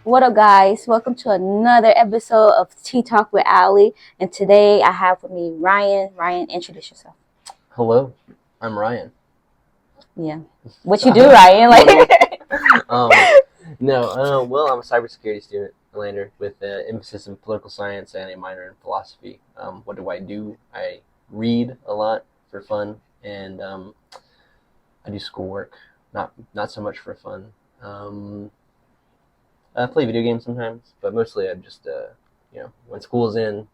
What up, guys? Welcome to another episode of Tea Talk with Ali. And today I have with me Ryan. Ryan, introduce yourself. Hello, I'm Ryan. Yeah. What you do, Ryan? Um, well, I'm a cybersecurity student, Lander, with an emphasis in political science and a minor in philosophy. What do? I read a lot for fun, and I do schoolwork, not so much for fun. I play video games sometimes, but mostly I'm just, when school's in,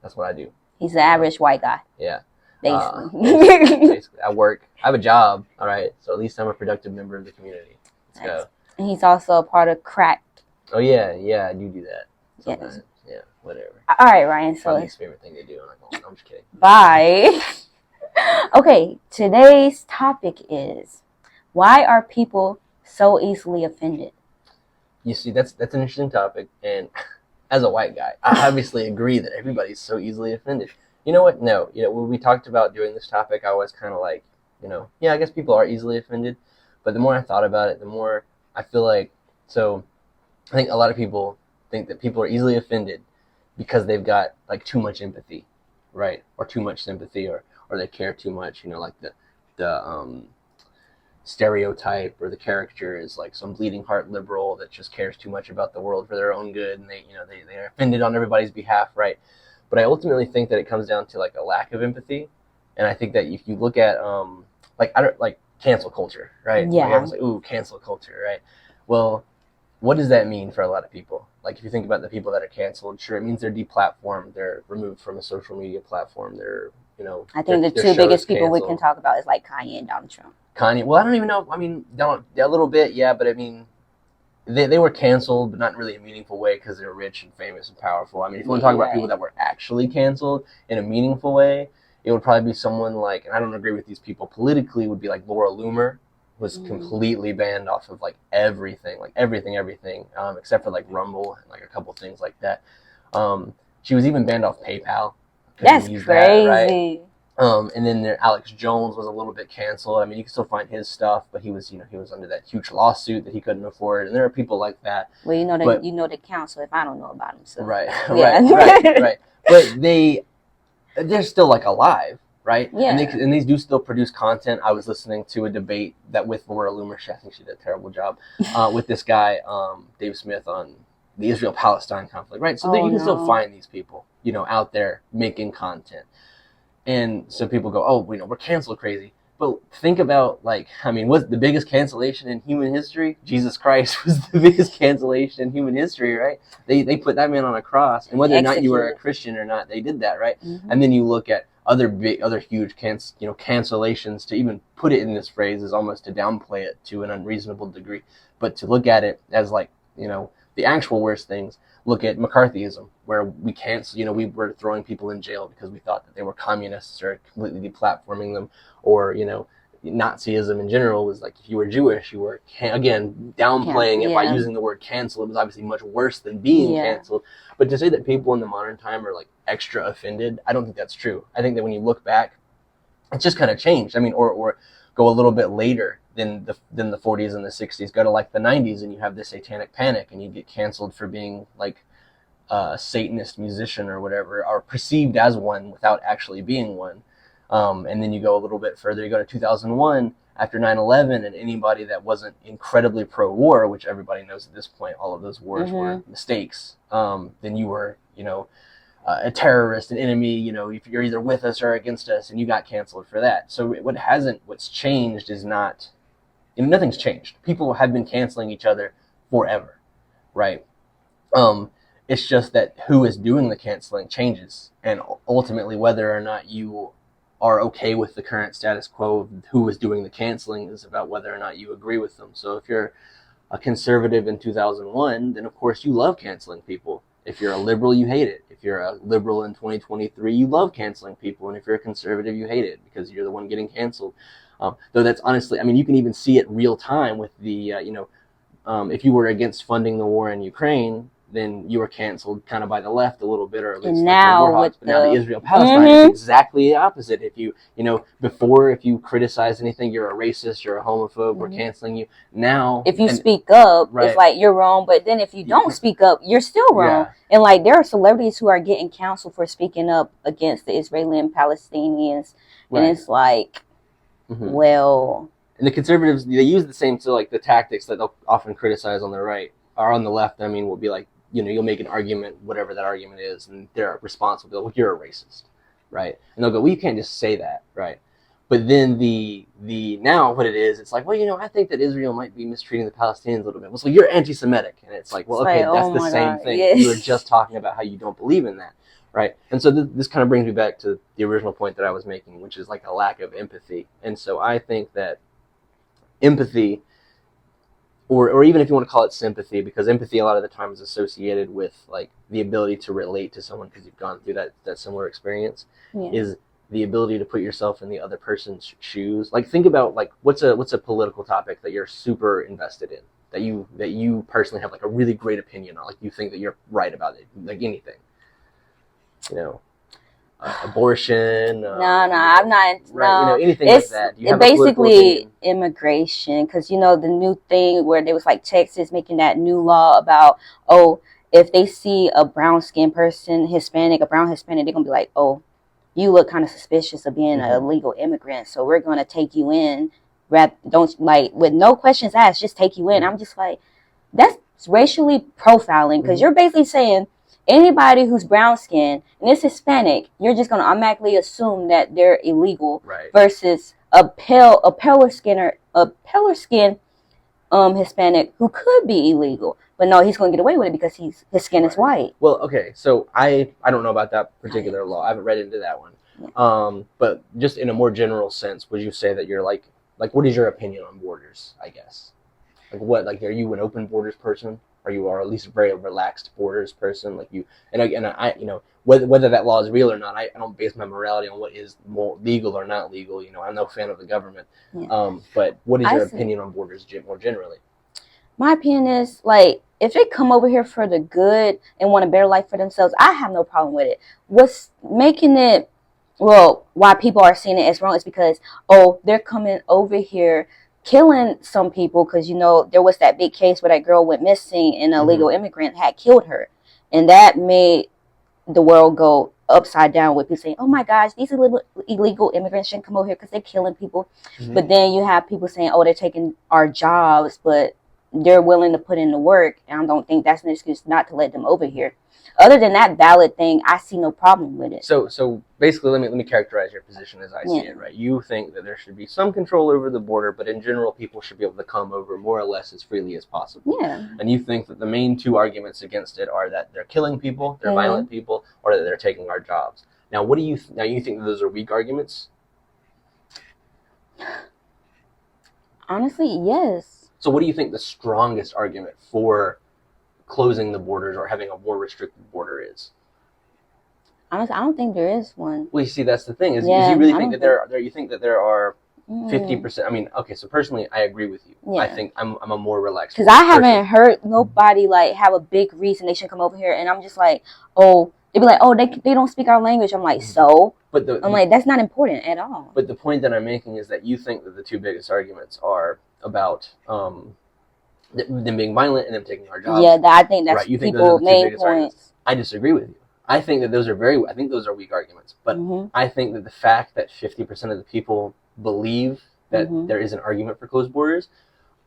that's what I do. He's the average white guy. Yeah. Basically. I work. I have a job. All right, so at least I'm a productive member of the community. Let's go. And he's also a part of Crack. Oh yeah, I do that sometimes. Yes. Yeah, whatever. All right, Ryan. So Probably his favorite thing to do. I'm just kidding. bye. Okay, today's topic is why are people so easily offended? You see, that's an interesting topic, and as a white guy, I obviously agree that everybody's so easily offended. You know what? No, when we talked about doing this topic, I was kind of like, I guess people are easily offended. But the more I thought about it, the more I feel like, so I think a lot of people think that people are easily offended because they've got like too much empathy, right? Or too much sympathy, or they care too much, like the stereotype or the character is like some bleeding heart liberal that just cares too much about the world for their own good, and they're offended on everybody's behalf, right? But I ultimately think that it comes down to like a lack of empathy, and I think that if you look at like cancel culture, right? Yeah. Like everyone's like, ooh, cancel culture, right? Well, what does that mean for a lot of people? Like if you think about the people that are canceled, sure, it means they're deplatformed, they're removed from a social media platform, I think the two biggest people we can talk about is like Kanye and Donald Trump. Kanye, well, I don't even know. I mean, a little bit, yeah, but I mean, they were canceled, but not in really a meaningful way because they're rich and famous and powerful. I mean, if you want to talk about people that were actually canceled in a meaningful way, it would probably be someone like, and I don't agree with these people politically, would be like Laura Loomer was completely banned off of like everything, except for like Rumble and like a couple things like that. She was even banned off PayPal. That's crazy. That, right? And then Alex Jones was a little bit canceled. I mean, you can still find his stuff, but he was under that huge lawsuit that he couldn't afford. And there are people like that. Well, you know the counsel if I don't know about him. So. Right, Yeah. right. But they're still like alive, right? Yeah. And they do still produce content. I was listening to a debate that with Laura Loomer. I think she did a terrible job with this guy, Dave Smith, on the Israel-Palestine conflict, right? So you can still find these people, out there making content. And so people go, oh, we're cancel crazy. But think about, what's the biggest cancellation in human history? Jesus Christ was the biggest cancellation in human history, right? They put that man on a cross. And whether or not you were a Christian or not, they did that, right? Mm-hmm. And then you look at other huge cancellations. To even put it in this phrase is almost to downplay it to an unreasonable degree. But to look at it as the actual worst things, look at McCarthyism, where we were throwing people in jail because we thought that they were communists or completely deplatforming them, or, Nazism in general was like if you were Jewish, you were, again, downplaying it by using the word cancel. It was obviously much worse than being canceled. But to say that people in the modern time are like extra offended, I don't think that's true. I think that when you look back, it's just kind of changed. I mean, or go a little bit later than the 40s and the 60s, go to like the 90s, and you have the Satanic Panic, and you get canceled for being like a Satanist musician or whatever, or perceived as one without actually being one. And then you go a little bit further, you go to 2001 after 9/11, and anybody that wasn't incredibly pro-war, which everybody knows at this point, all of those wars were mistakes, then you were, a terrorist, an enemy, if you're either with us or against us, and you got canceled for that. So what's changed is not, nothing's changed. People have been canceling each other forever, right? It's just that who is doing the canceling changes, and ultimately whether or not you are okay with the current status quo of who is doing the canceling is about whether or not you agree with them. So if you're a conservative in 2001, then of course you love canceling people. If you're a liberal, you hate it. If you're a liberal in 2023, you love canceling people. And if you're a conservative, you hate it because you're the one getting canceled. Though that's honestly, you can even see it real time with the, if you were against funding the war in Ukraine, then you were canceled kind of by the left a little bit, or at least And like now the Warhawks. with But now the the Israel-Palestine is exactly the opposite. If you know, before, if you criticize anything, you're a racist, you're a homophobe, we're canceling you. Now, if you speak up, Right. it's like you're wrong. But then if you don't speak up, you're still wrong. Yeah. And like there are celebrities who are getting canceled for speaking up against the Israeli and Palestinians, and Right. it's like, Mhm. well, And the conservatives, they use the same, so like the tactics that they'll often criticize on the right or on the left. I mean, will be like, you know, you'll make an argument, whatever that argument is, and their response will be, well, you're a racist, right? And they'll go, well, you can't just say that, right? But then the now what it is, it's like, well, you know, I think that Israel might be mistreating the Palestinians a little bit. Well, so you're anti-Semitic, and it's like, well, It's okay, like, that's oh the my same God, thing. yes. You were just talking about how you don't believe in that, right? And so this kind of brings me back to the original point that I was making, which is like a lack of empathy. And so I think that empathy, or even if you want to call it sympathy, because empathy a lot of the time is associated with like the ability to relate to someone because you've gone through that similar experience, is the ability to put yourself in the other person's shoes. Like think about like what's a political topic that you're super invested in, that you personally have like a really great opinion on, like you think that you're right about it, like anything, you know. Abortion. no, I'm not. Right, No, you know, anything it's like that. Do you have a political basically opinion? immigration, because you know the new thing where there was like Texas making that new law about, oh, if they see a brown skinned person, Hispanic, a brown Hispanic, they're gonna be like, oh, you look kind of suspicious of being an illegal immigrant, so we're gonna take you in. Don't like with no questions asked, just take you in. I'm just like, that's racially profiling, because you're basically saying anybody who's brown skinned and is Hispanic, you're just gonna automatically assume that they're illegal, Right. versus a paler skin Hispanic who could be illegal, but no, he's gonna get away with it because his skin is white. Well, okay, so I don't know about that particular law. I haven't read into that one. Yeah. But just in a more general sense, would you say that you're like what is your opinion on borders? I guess like are you an open borders person? Are you at least a very relaxed borders person? Like you and I you know whether that law is real or not, I don't base my morality on what is more legal or not legal. You know, I'm no fan of the government. Yeah. But what is your opinion on borders more generally? My opinion is, like, if they come over here for the good and want a better life for themselves, I have no problem with it. What's making it, well, why people are seeing it as wrong is because, oh, they're coming over here killing some people, because, you know, there was that big case where that girl went missing and a legal immigrant had killed her. And that made the world go upside down with people saying, oh my gosh, these illegal immigrants shouldn't come over here because they're killing people. But then you have people saying, oh, they're taking our jobs, but they're willing to put in the work, and I don't think that's an excuse not to let them over here. Other than that valid thing, I see no problem with it. So basically, let me characterize your position as I see it, right? You think that there should be some control over the border, but in general, people should be able to come over more or less as freely as possible. Yeah. And you think that the main two arguments against it are that they're killing people, they're violent people, or that they're taking our jobs. Now, what do you now you think that those are weak arguments? Honestly, yes. So what do you think the strongest argument for closing the borders or having a more restricted border is? Honestly, I don't think there is one. Well, you see, that's the thing. Is you really think that there are 50%? I mean, okay, so personally, I agree with you. Yeah. I think I'm a more relaxed person. Because I haven't heard nobody like have a big reason they should come over here, and I'm just like, oh, they'd be like, oh, they don't speak our language. I'm like, so? But I'm like, that's not important at all. But the point that I'm making is that you think that the two biggest arguments are about them being violent and them taking our jobs. Yeah, I think that's right. people's main points. I disagree with you. I think that those are weak arguments. But I think that the fact that 50% of the people believe that there is an argument for closed borders,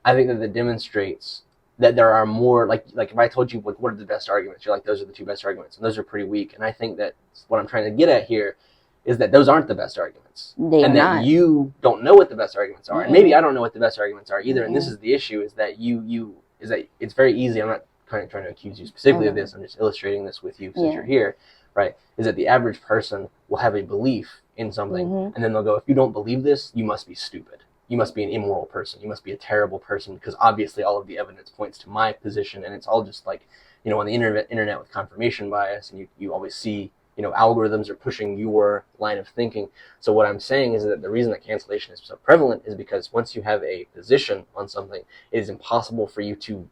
I think that demonstrates that there are more, like if I told you like what are the best arguments, you're like, those are the two best arguments, and those are pretty weak. And I think that what I'm trying to get at here is that those aren't the best arguments, and that you don't know what the best arguments are, and maybe I don't know what the best arguments are either. And this is the issue: is that that it's very easy. I'm not trying to accuse you specifically of this. I'm just illustrating this with you since you're here, right? Is that the average person will have a belief in something, and then they'll go, if you don't believe this, you must be stupid. You must be an immoral person. You must be a terrible person, because obviously all of the evidence points to my position, and it's all just like, you know, on the internet with confirmation bias, and you always see, you know, algorithms are pushing your line of thinking. So what I'm saying is that the reason that cancellation is so prevalent is because once you have a position on something, it is impossible for you to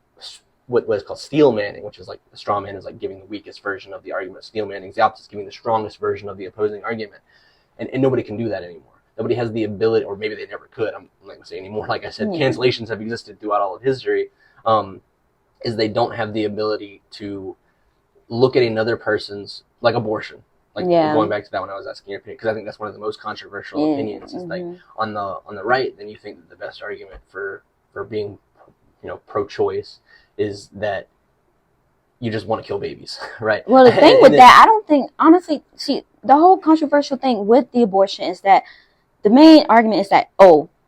what is called steel manning, which is like the straw man is like giving the weakest version of the argument. Steel manning is the opposite, giving the strongest version of the opposing argument. And nobody can do that anymore. Nobody has the ability, or maybe they never could. I'm not going to say anymore. Like I said, cancellations have existed throughout all of history. Is they don't have the ability to look at another person's, like abortion. Like going back to that when I was asking your opinion, because I think that's one of the most controversial opinions. Is like on the right, then you think that the best argument for being, pro-choice is that you just want to kill babies, right? Well, the thing with that, I don't think, honestly, see, the whole controversial thing with the abortion is that the main argument is that,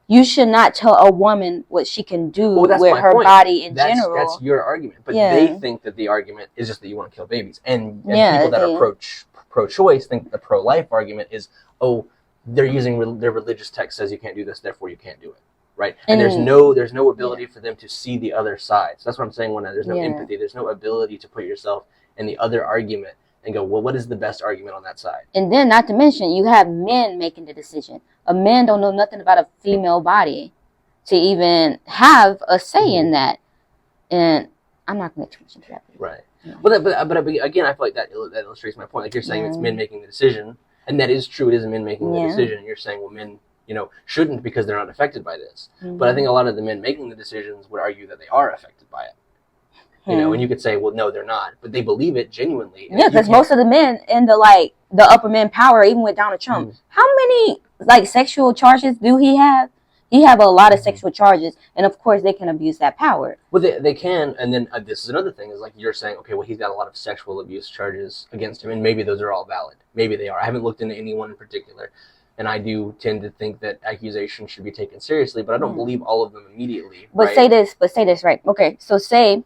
you should not tell a woman what she can do with her body in general. That's your argument. But they think that the argument is just that you want to kill babies. And people that are pro-choice think the pro-life argument is, they're using their religious text says you can't do this, therefore you can't do it. Right. And there's no ability for them to see the other side. So that's what I'm saying when there's no empathy. There's no ability to put yourself in the other argument and go, well, what is the best argument on that side? And then, not to mention, you have men making the decision. A man don't know nothing about a female body to even have a say in that. And I'm not going to get too much into that. Right. Yeah. But again, I feel like that illustrates my point. Like you're saying it's men making the decision. And that is true. It is men making the decision. And you're saying, well, men, shouldn't because they're not affected by this. But I think a lot of the men making the decisions would argue that they are affected by it. And you could say, well, no, they're not, but they believe it genuinely. Yeah, because most of the men in the upper men power, even with Donald Trump, how many sexual charges do he have? He have a lot of sexual charges, and of course they can abuse that power. Well, they can, and then this is another thing is like you're saying, okay, well, he's got a lot of sexual abuse charges against him, and maybe those are all valid. Maybe they are. I haven't looked into anyone in particular. And I do tend to think that accusations should be taken seriously, but I don't believe all of them immediately. But say this, right? Okay, so say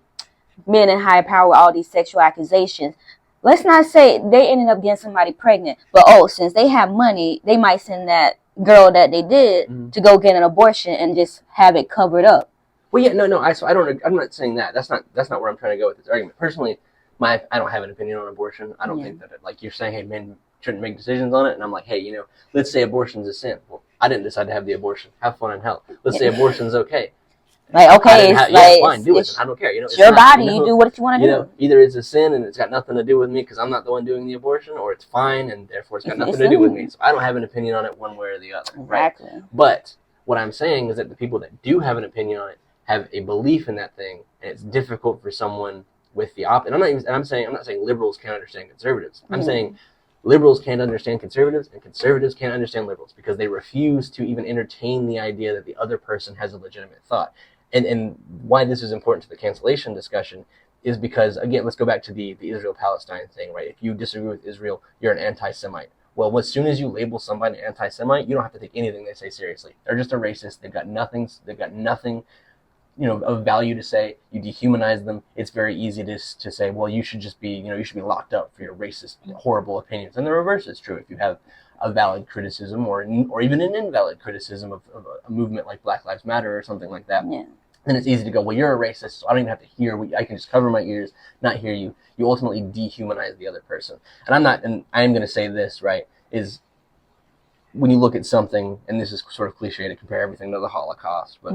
men in high power with all these sexual accusations. Let's not say they ended up getting somebody pregnant, but since they have money, they might send that girl that they did to go get an abortion and just have it covered up. Well, yeah, no. I'm not saying that. That's not where I'm trying to go with this argument. Personally, I don't have an opinion on abortion. I don't think that like you're saying, hey, men shouldn't make decisions on it, and I'm like, hey, let's say abortion's a sin. Well, I didn't decide to have the abortion. Have fun in hell. Let's say abortion's okay. Fine, do it. I don't care. It's your body. You do what you want to do. Either it's a sin and it's got nothing to do with me because I'm not the one doing the abortion, or it's fine and therefore it's got nothing to do with me. So I don't have an opinion on it one way or the other. Exactly. Right? But what I'm saying is that the people that do have an opinion on it have a belief in that thing, and it's difficult for someone with the opposite. And I'm not saying liberals can't understand conservatives. I'm saying liberals can't understand conservatives, and conservatives can't understand liberals because they refuse to even entertain the idea that the other person has a legitimate thought. And why this is important to the cancellation discussion is because, again, let's go back to the Israel-Palestine thing, right? If you disagree with Israel, you're an anti-Semite. Well, as soon as you label somebody an anti-Semite, you don't have to take anything they say seriously. They're just a racist. They've got nothing, of value to say. You dehumanize them. It's very easy to say, well, you should just be, you should be locked up for your racist, horrible opinions. And the reverse is true. If you have a valid criticism or even an invalid criticism of a movement like Black Lives Matter or something like that, then it's easy to go, well, you're a racist, so I don't even have to hear. I can just cover my ears, not hear you. You ultimately dehumanize the other person. And I am going to say this, right, is when you look at something, and this is sort of cliche to compare everything to the Holocaust, but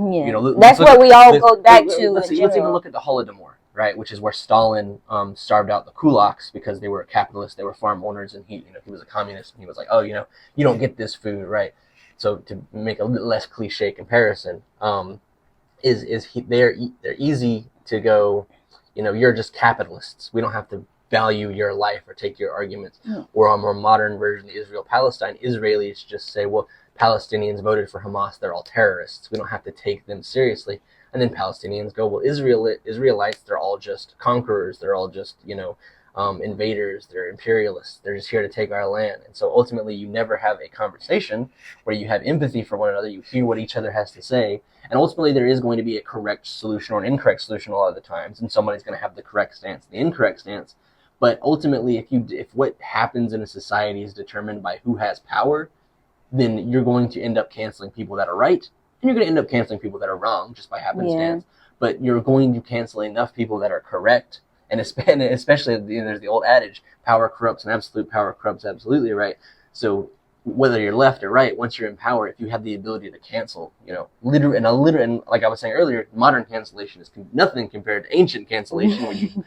that's what we all go back to. Let's even look at the Holodomor, right, which is where Stalin starved out the kulaks because they were capitalists, they were farm owners, and he was a communist, and he was like, you don't get this food, right? So to make a little less cliche comparison, they're easy to go, you're just capitalists. We don't have to value your life or take your arguments. Or a more modern version, the Israel-Palestine, Israelis just say, well, Palestinians voted for Hamas, they're all terrorists. We don't have to take them seriously. And then Palestinians go, well, Israelites, they're all just conquerors. They're all just, invaders. They're imperialists. They're just here to take our land. And so ultimately you never have a conversation where you have empathy for one another. You hear what each other has to say. And ultimately there is going to be a correct solution or an incorrect solution a lot of the times. And somebody's going to have the correct stance, the incorrect stance. But ultimately, if what happens in a society is determined by who has power, then you're going to end up canceling people that are right, and you're going to end up canceling people that are wrong just by happenstance. But you're going to cancel enough people that are correct, and especially there's the old adage, power corrupts, and absolute power corrupts absolutely, right? So whether you're left or right, once you're in power, if you have the ability to cancel, literally, and like I was saying earlier, modern cancellation is nothing compared to ancient cancellation.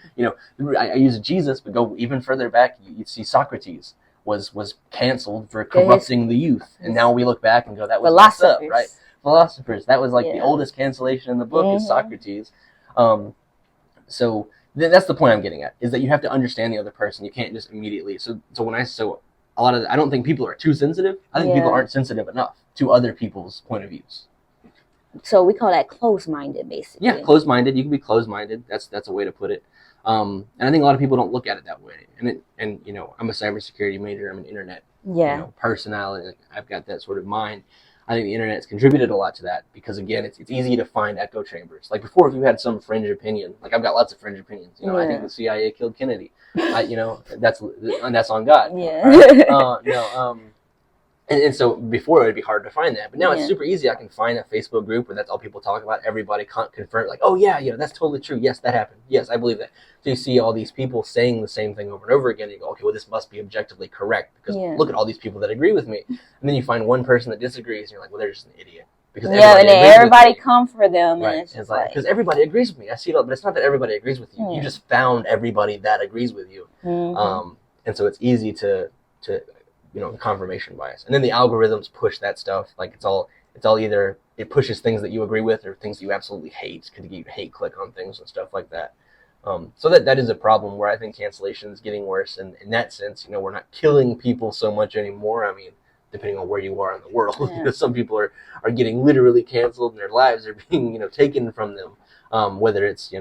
Where I use Jesus, but go even further back, you'd see Socrates was canceled for corrupting the youth, and now we look back and go, that was messed up, right? Philosophers. That was like the oldest cancellation in the book is Socrates. So that's the point I'm getting at, is that you have to understand the other person. You can't just immediately. So I don't think people are too sensitive. I think people aren't sensitive enough to other people's point of views. So we call that closed-minded, basically. Yeah, closed-minded. You can be closed-minded. That's a way to put it. And I think a lot of people don't look at it that way. And I'm a cybersecurity major. I'm an internet personality. I've got that sort of mind. I think the internet's contributed a lot to that because, again, it's easy to find echo chambers. Like before, if you had some fringe opinion, like I've got lots of fringe opinions. I think the CIA killed Kennedy. That's on God. Yeah. And so before it would be hard to find that, but now it's super easy. I can find a Facebook group where that's all people talk about. Everybody confirm, like, oh yeah, that's totally true. Yes, that happened. Yes, I believe that. So you see all these people saying the same thing over and over again. And you go, okay, well, this must be objectively correct because look at all these people that agree with me. And then you find one person that disagrees, and you're like, well, they're just an idiot. Because and then everybody come for them, right? And it's like because everybody agrees with me. I see it all, but it's not that everybody agrees with you. You just found everybody that agrees with you, and so it's easy to confirmation bias. And then the algorithms push that stuff. Like it's all either it pushes things that you agree with or things you absolutely hate, because you hate click on things and stuff like that. So that is a problem where I think cancellation is getting worse. And in that sense, we're not killing people so much anymore. I mean, depending on where you are in the world, some people are getting literally canceled and their lives are being, taken from them. Whether it's,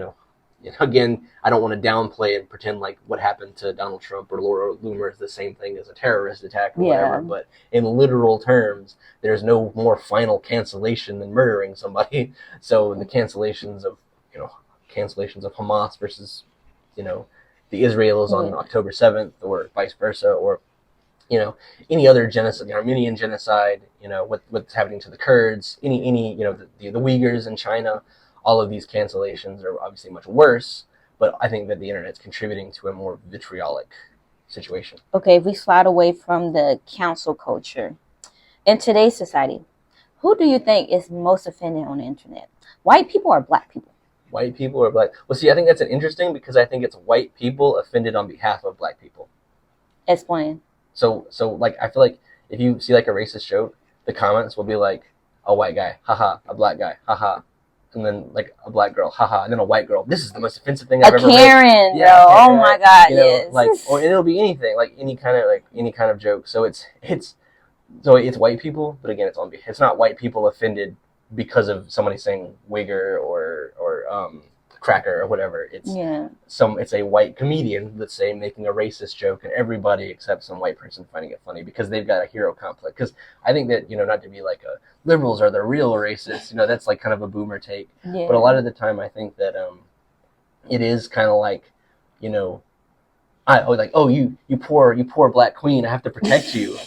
again, I don't want to downplay and pretend like what happened to Donald Trump or Laura Loomer is the same thing as a terrorist attack or whatever. But in literal terms, there's no more final cancellation than murdering somebody. So the cancellations of Hamas versus, the Israelis on October 7th or vice versa, or, any other genocide, the Armenian genocide, what's happening to the Kurds, any the Uyghurs in China. All of these cancellations are obviously much worse, but I think that the internet's contributing to a more vitriolic situation. Okay, if we slide away from the cancel culture, in today's society, who do you think is most offended on the internet? White people or black people? White people or black? Well, see, I think that's interesting because I think it's white people offended on behalf of black people. Explain. So like, I feel like if you see like a racist joke, the comments will be like, a white guy, haha, a black guy, haha. And then like a black girl, haha, and then a white girl. This is the most offensive thing I've ever read. Karen, oh my God, yes. Or it'll be anything, like any kind of joke. So it's white people, but again, it's not white people offended because of somebody saying wigger or cracker or whatever. It's a white comedian, let's say, making a racist joke, and everybody except some white person finding it funny because they've got a hero complex. Because I think that not to be like liberals are the real racists, that's like kind of a boomer take. But a lot of the time I think that it is kind of like, you poor black queen, I have to protect you,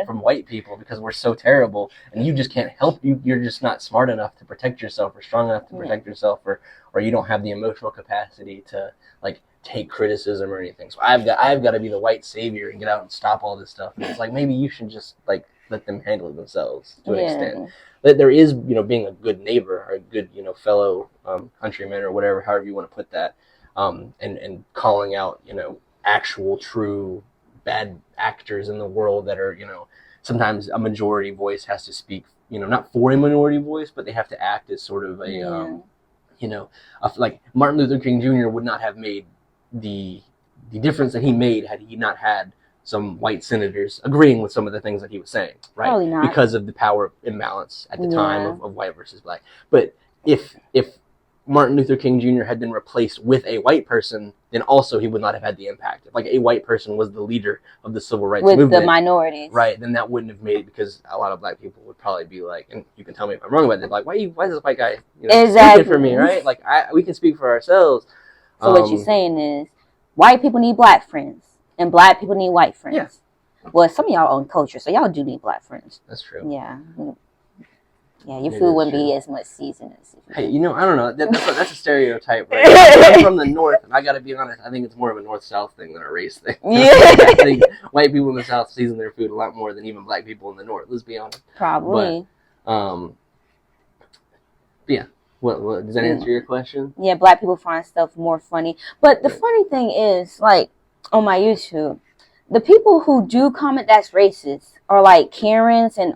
from white people because we're so terrible, and you just can't help you're just not smart enough to protect yourself or strong enough to protect yourself, or you don't have the emotional capacity to like take criticism or anything. So I've got to be the white savior and get out and stop all this stuff. And it's like maybe you should just like let them handle it themselves to an extent. But there is, being a good neighbor or a good, fellow countryman or whatever, however you want to put that, and calling out, actual true bad actors in the world that are, sometimes a majority voice has to speak, not for a minority voice, but they have to act as sort of a, like Martin Luther King Jr. would not have made the difference that he made had he not had some white senators agreeing with some of the things that he was saying, right? Probably not. Because of the power imbalance at the time of white versus black. But if Martin Luther King Jr. had been replaced with a white person, then also he would not have had the impact. If like a white person was the leader of the civil rights movement, with the minorities, right? Then that wouldn't have made it, because a lot of black people would probably be like, and you can tell me if I'm wrong about it, like, why is this white guy speaking for me, right? Like we can speak for ourselves. So what you're saying is, white people need black friends, and black people need white friends. Yeah. Well, some of y'all own culture, so y'all do need black friends. That's true. Yeah. Yeah, your Maybe food that's wouldn't true. be as much seasoned as Hey, you know, I don't know. That's a stereotype, right? I'm from the north, and I got to be honest. I think it's more of a north-south thing than a race thing. Yeah. I think white people in the south season their food a lot more than even black people in the north. Let's be honest. Probably. But yeah. What does that answer your question? Yeah, black people find stuff more funny. But the funny thing is, like, on my YouTube, the people who do comment that's racist are like Karens and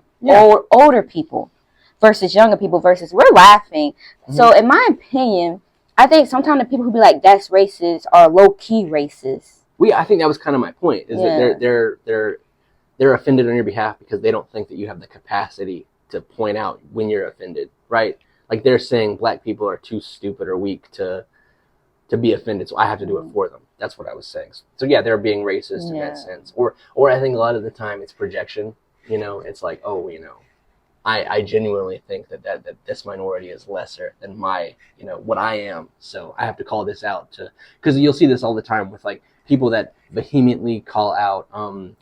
older people versus younger people versus we're laughing. Mm-hmm. So in my opinion, I think sometimes the people who be like that's racist are low key racist. I think that was kind of my point. Is that they're offended on your behalf because they don't think that you have the capacity to point out when you're offended, right? Like they're saying black people are too stupid or weak to be offended, so I have to do it for them. That's what I was saying. So yeah, they're being racist in that sense. Or I think a lot of the time it's projection. You know, it's like, oh, you know, I genuinely think that this minority is lesser than my, you know, what I am. So I have to call this out because you'll see this all the time with like people that vehemently call out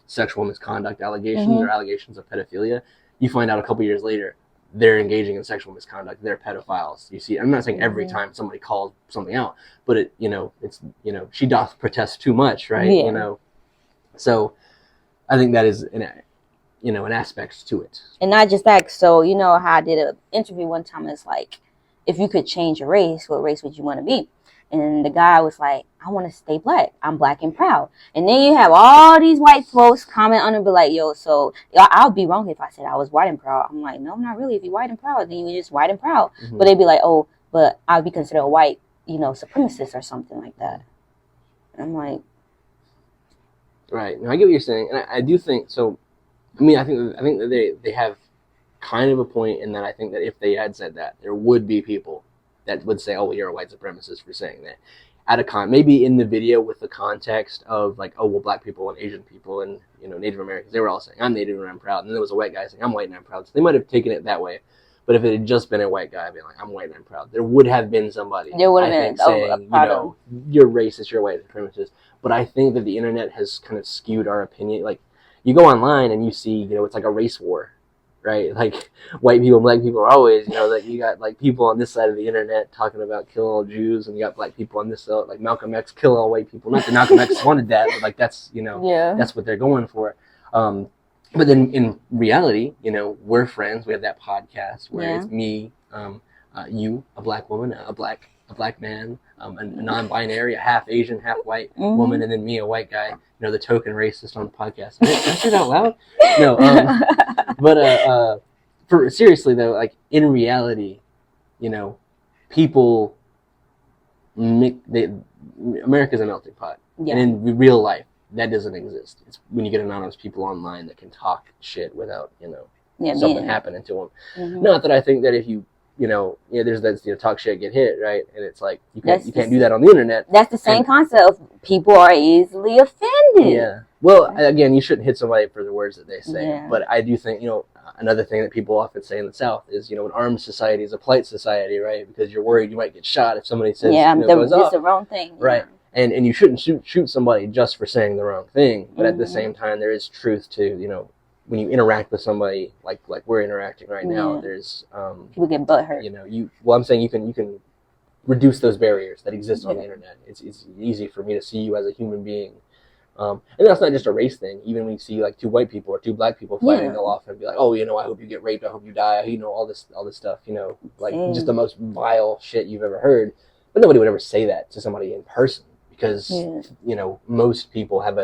sexual misconduct allegations or allegations of pedophilia. You find out a couple years later they're engaging in sexual misconduct. They're pedophiles. You see, I'm not saying every time somebody calls something out, but it, you know, it's, you know, she doth protest too much, right? Yeah. You know, so I think that is an aspect to it. And not just that. So, you know how I did an interview one time. It's like, if you could change your race, what race would you want to be? And the guy was like, I want to stay black. I'm black and proud. And then you have all these white folks comment on it, be like, yo, so I'll be wrong if I said I was white and proud. I'm like, no, not really. If you're white and proud, then you're just white and proud. Mm-hmm. But they'd be like, oh, but I'll be considered a white, you know, supremacist or something like that. And I'm like, right. No, I get what you're saying. And I do think, so, I mean, I think that they have kind of a point in that I think that if they had said that, there would be people that would say, oh, well, you're a white supremacist for saying that. Maybe in the video with the context of like, oh, well, black people and Asian people and, you know, Native Americans, they were all saying, I'm Native and I'm proud. And then there was a white guy saying, I'm white and I'm proud. So they might have taken it that way. But if it had just been a white guy being like, I'm white and I'm proud, there would have been somebody saying, you know, you're racist, you're white supremacist. But I think that the internet has kind of skewed our opinion. Like, you go online and you see, you know, it's like a race war. Right, like white people and black people are always, you know, like you got like people on this side of the internet talking about killing all Jews, and you got black people on this side, like Malcolm X kill all white people. Not that Malcolm X wanted that, but like that's, you know, that's what they're going for. But then in reality, you know, we're friends. We have that podcast where it's me, you, a black woman, a black man, a non-binary, a half Asian, half white woman, and then me, a white guy. You know, the token racist on the podcast. Did I say that out loud? No. But for seriously though, like in reality, you know, people America's a melting pot, and in real life, that doesn't exist. It's when you get anonymous people online that can talk shit without, you know, something happening to them. Mm-hmm. Not that I think that if you know, there's that, you know, talk shit, get hit, right? And it's like, you can't do that on the internet. That's the same concept of people are easily offended. Yeah. Well, again, you shouldn't hit somebody for the words that they say. Yeah. But I do think, you know, another thing that people often say in the South is, you know, an armed society is a polite society, right? Because you're worried you might get shot if somebody says, it's the wrong thing. Right. Yeah. And you shouldn't shoot somebody just for saying the wrong thing. But at the same time, there is truth to, you know, when you interact with somebody like we're interacting right now, there's people get butthurt. You know, I'm saying you can reduce those barriers that exist on the internet. It's easy for me to see you as a human being, and that's not just a race thing. Even when you see like two white people or two black people fighting, they'll often be like, oh, you know, I hope you get raped, I hope you die, you know, all this stuff, you know, like just the most vile shit you've ever heard. But nobody would ever say that to somebody in person because you know, most people have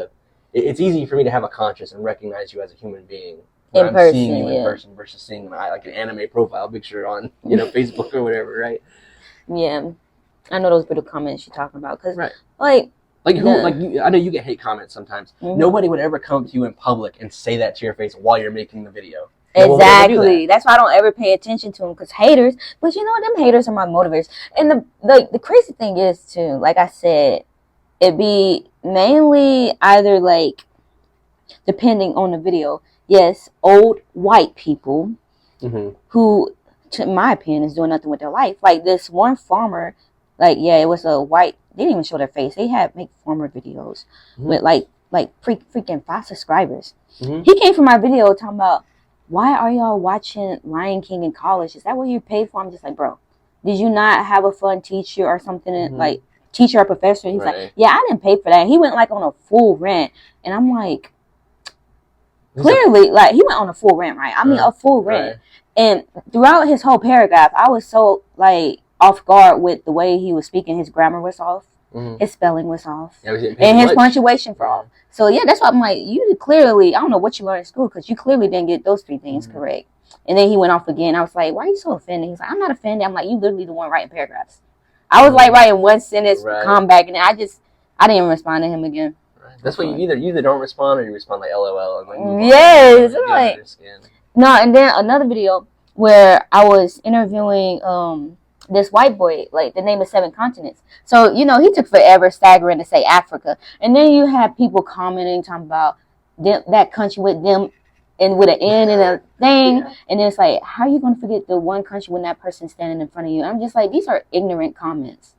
it's easy for me to have a conscience and recognize you as a human being when I'm seeing you in person versus seeing like an anime profile picture on, you know, Facebook or whatever, right? Yeah, I know those little comments you're talking about because, like I know you get hate comments sometimes. Mm-hmm. Nobody would ever come to you in public and say that to your face while you're making the video. Exactly. That's why I don't ever pay attention to them because haters. But you know, them haters are my motivators. And the crazy thing is too, like I said, it'd be mainly either like, depending on the video, yes, old white people who, to my opinion, is doing nothing with their life. Like this one farmer, like, it was a white, they didn't even show their face. They had make farmer videos with like freaking 5 subscribers. He came from my video talking about why are y'all watching Lion King in college? Is that what you paid for? I'm just like, bro, did you not have a fun teacher or something like teacher or professor? He's like, yeah, I didn't pay for that. He went like on a full rant, and I'm like, clearly, like he went on a full rant, right? I mean, a full rant, and throughout his whole paragraph, I was so like off guard with the way he was speaking. His grammar was off, his spelling was off, and his punctuation for off. So yeah, that's why I'm like, you clearly, I don't know what you learned in school because you clearly didn't get those 3 things correct. And then he went off again. I was like, why are you so offended? He's like, I'm not offended. I'm like, you literally the one writing paragraphs. I was like writing one sentence, come back, and I didn't even respond to him again. That's why you either don't respond or you respond like LOL and like yes, like no. And then another video where I was interviewing this white boy, like the name of 7 continents. So you know he took forever staggering to say Africa, and then you have people commenting talking about that country with them and with an N and a thing, and then it's like, how are you going to forget the one country when that person's standing in front of you? I'm just like, these are ignorant comments.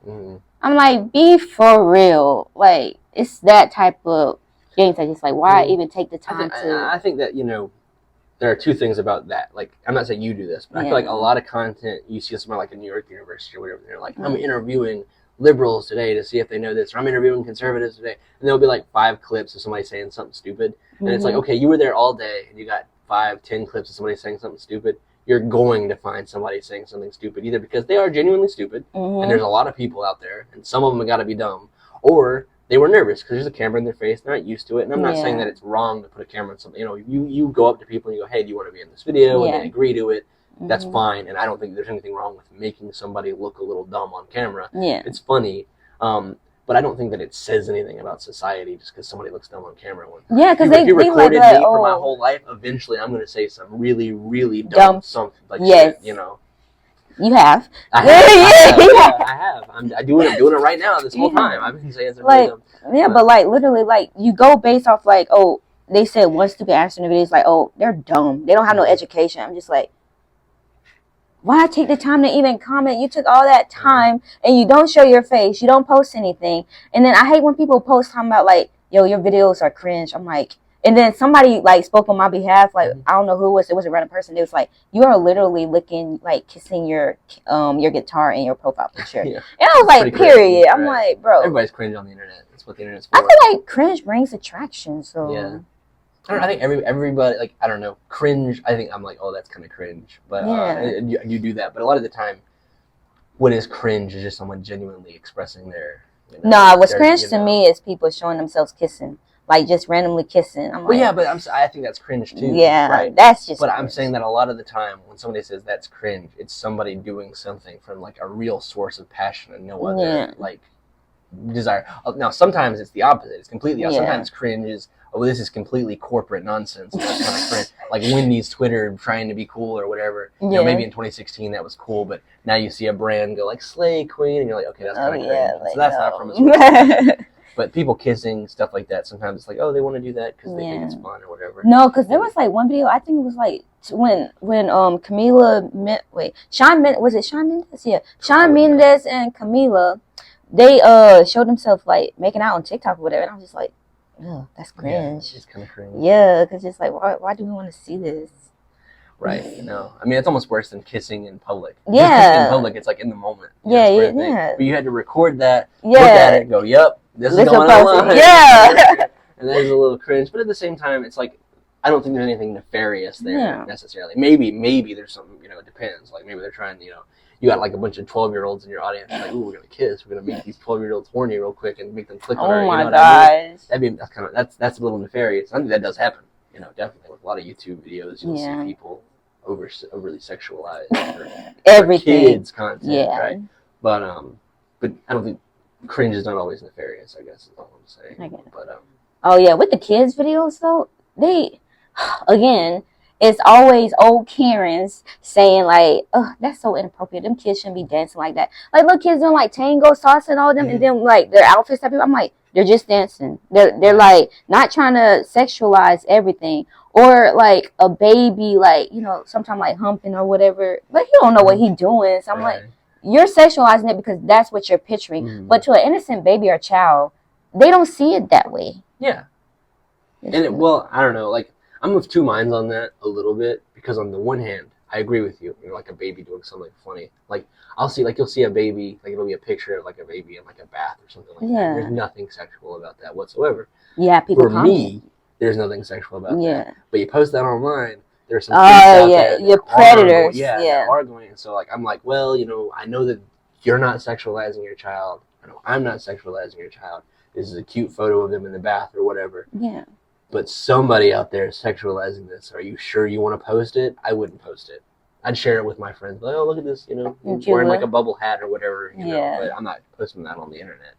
I'm like, be for real, like. It's that type of games that just like, why even take the time I think that, you know, there are 2 things about that. Like, I'm not saying you do this, but I feel like a lot of content, you see somewhere like a New York University or whatever, they're like, I'm interviewing liberals today to see if they know this, or I'm interviewing conservatives today. And there'll be like 5 clips of somebody saying something stupid. And it's like, okay, you were there all day and you got 5, 10 clips of somebody saying something stupid. You're going to find somebody saying something stupid, either because they are genuinely stupid, and there's a lot of people out there, and some of them have got to be dumb, or they were nervous because there's a camera in their face. They're not used to it. And I'm not saying that it's wrong to put a camera on something. You know, you go up to people and you go, hey, do you want to be in this video? And they agree to it. That's fine. And I don't think there's anything wrong with making somebody look a little dumb on camera. It's funny. But I don't think that it says anything about society just because somebody looks dumb on camera. Because if you recorded me for my whole life, eventually I'm going to say some really, really dumb something. Like shit, you know. You have. I have. I'm doing it right now this whole time. I've been saying something like, but like literally, like you go based off like, oh, they said one stupid answer in the video. It's like, oh, they're dumb. They don't have no education. I'm just like, why take the time to even comment? You took all that time and you don't show your face. You don't post anything. And then I hate when people post talking about like, yo, your videos are cringe. I'm like, and then somebody like spoke on my behalf, like I don't know who it was. It was a random person. It was like, you are literally licking, like kissing your guitar in your profile picture. And I was like, period. I'm like, bro, everybody's cringe on the internet. That's what the internet's for. I feel like cringe brings attraction. So I don't know. I think everybody, like, I don't know, cringe. I think I'm like, oh, that's kind of cringe, but you do that. But a lot of the time, what is cringe is just someone genuinely expressing their. You know, what's cringe to me is people showing themselves kissing. Like just randomly kissing. I'm like, but I think that's cringe too. Yeah, right? That's just. But cringe. I'm saying that a lot of the time when somebody says that's cringe, it's somebody doing something from like a real source of passion and no other like desire. Now sometimes it's the opposite. It's completely. Sometimes cringe is, oh, this is completely corporate nonsense. That's kind of cringe. Like Wendy's Twitter trying to be cool or whatever. You know, maybe in 2016 that was cool, but now you see a brand go like Slay Queen, and you're like, okay, that's kind of cringe. Like, so that's not from a But people kissing, stuff like that, sometimes it's like, oh, they want to do that because they think it's fun or whatever. No, because there was like one video, I think it was like when Shawn Mendes? Yeah. Shawn Mendes and Camila, they showed themselves like making out on TikTok or whatever. And I was just like, oh, that's cringe. Yeah, it's kind of cringe. Yeah, because it's like, why do we want to see this? Right, you know. I mean, it's almost worse than kissing in public. Yeah. Kissing in public, it's like in the moment. Yeah. But you had to record that, look at it, and go, yep. This is going on. Yeah. And that is a little cringe. But at the same time, it's like, I don't think there's anything nefarious there necessarily. Maybe there's something, you know, it depends. Like maybe they're trying to, you know, you got like a bunch of 12-year-olds in your audience. Like, ooh, we're going to kiss. We're going to make these 12-year-olds horny real quick and make them click on her. Oh my gosh. I mean? That's a little nefarious. I think that does happen. You know, definitely. With a lot of YouTube videos, you'll see people overly sexualized for everything. Kids content, right? But I don't think cringe is not always nefarious, I guess is all I'm saying. But with the kids videos though, they again, it's always old Karens saying like, oh, that's so inappropriate. Them kids shouldn't be dancing like that. Like little kids doing like tango, salsa and all of them, and then like their outfits that people, I'm like, they're just dancing. They're like not trying to sexualize everything. Or like a baby, like, you know, sometimes like humping or whatever, but he don't know what he doing. So I'm like, you're sexualizing it because that's what you're picturing. But to an innocent baby or child, they don't see it that way. Yeah. I don't know. Like, I'm of 2 minds on that a little bit because on the one hand, I agree with you. You know, like a baby doing something funny. Like you'll see a baby, like it'll be a picture of like a baby in like a bath or something like that. There's nothing sexual about that whatsoever. Yeah, people. For me, there's nothing sexual about that. But you post that online, there's some kids out there. You're predators. That are going. And so like I'm like, well, you know, I know that you're not sexualizing your child. I know I'm not sexualizing your child. This is a cute photo of them in the bath or whatever. Yeah. But somebody out there is sexualizing this. Are you sure you want to post it? I wouldn't post it. I'd share it with my friends. Like, oh, look at this, you know, wearing like a bubble hat or whatever. You know, but I'm not posting that on the internet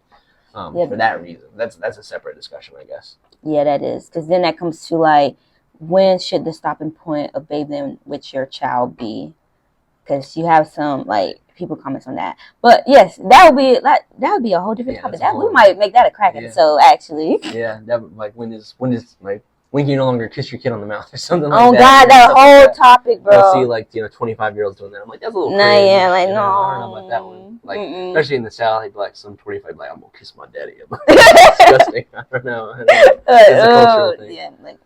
for that reason. That's a separate discussion, I guess. Yeah, that is. Because then that comes to like, when should the stopping point of bathing with your child be? Because you have some like people comments on that. But yes, that would be a whole different topic. We might make that a crack episode, actually. Yeah, that like when can you no longer kiss your kid on the mouth or something like that? Oh God, that whole topic, bro. I'll see like 25-year-olds doing that. I'm like, that's a little crazy. Yeah, like no. I don't know about that one. Like especially in the South, he'd be like some 25 like, I'm gonna kiss my daddy. I'm like, that's disgusting. I don't know. It's a cultural thing. Yeah, like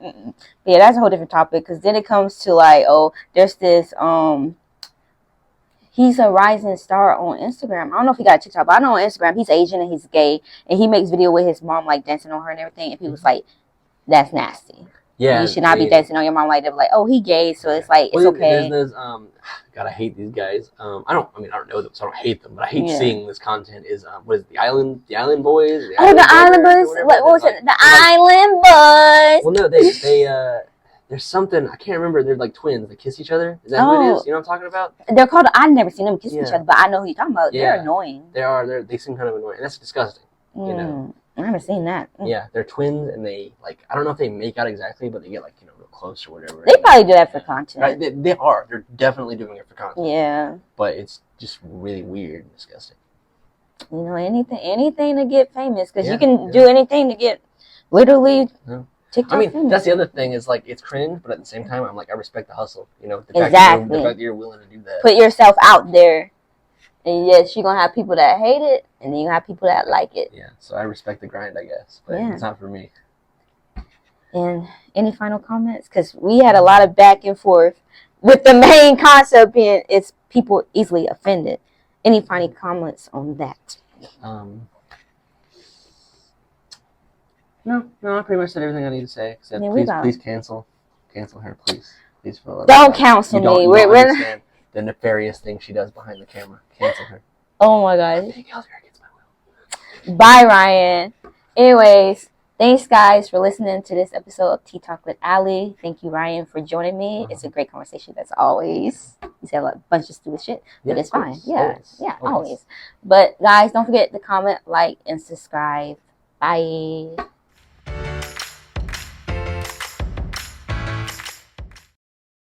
yeah, that's a whole different topic. Because then it comes to like, oh, there's this he's a rising star on Instagram. I don't know if he got a TikTok, but I know on Instagram he's Asian and he's gay, and he makes video with his mom like dancing on her and everything. And people's like, "That's nasty. Yeah, you should not be dancing on your mom like that." Like, oh, he gay, so it's like it's okay. There's God, I hate these guys. I don't know them, so I don't hate them, but I hate seeing this content. Is what is it, the Island Boys? The Island Boys. What was it? The Island Boys. Well, no, they there's something, I can't remember. They're like twins. They kiss each other. Is that who it is? You know what I'm talking about? They're called, I've never seen them kiss each other, but I know who you're talking about. Yeah. They're annoying. They are. They seem kind of annoying. And that's disgusting. You know? I haven't seen that. Yeah, they're twins, and they, like, I don't know if they make out exactly, but they get, like, you know, real close or whatever. They probably do that for content. Right? They are. They're definitely doing it for content. Yeah. But it's just really weird and disgusting. You know, anything to get famous, because you can do anything to get literally... TikTok I mean, famous. That's the other thing is like it's cringe, but at the same time, I'm like I respect the hustle. You know, the fact that you're willing to do that. Put yourself out there, and yes, you're gonna have people that hate it, and then you have people that like it. Yeah, so I respect the grind, I guess, but it's not for me. And any final comments? Because we had a lot of back and forth with the main concept being it's people easily offended. Any final comments on that? No, I pretty much said everything I need to say. Except please cancel her, please for the love. Don't cancel me. You don't understand the nefarious thing she does behind the camera. Cancel her. Oh my God. Bye, Ryan. Anyways, thanks guys for listening to this episode of Tea Talk with Ali. Thank you, Ryan, for joining me. It's a great conversation as always. You said a bunch of stupid shit, but it's fine. Always. But guys, don't forget to comment, like, and subscribe. Bye.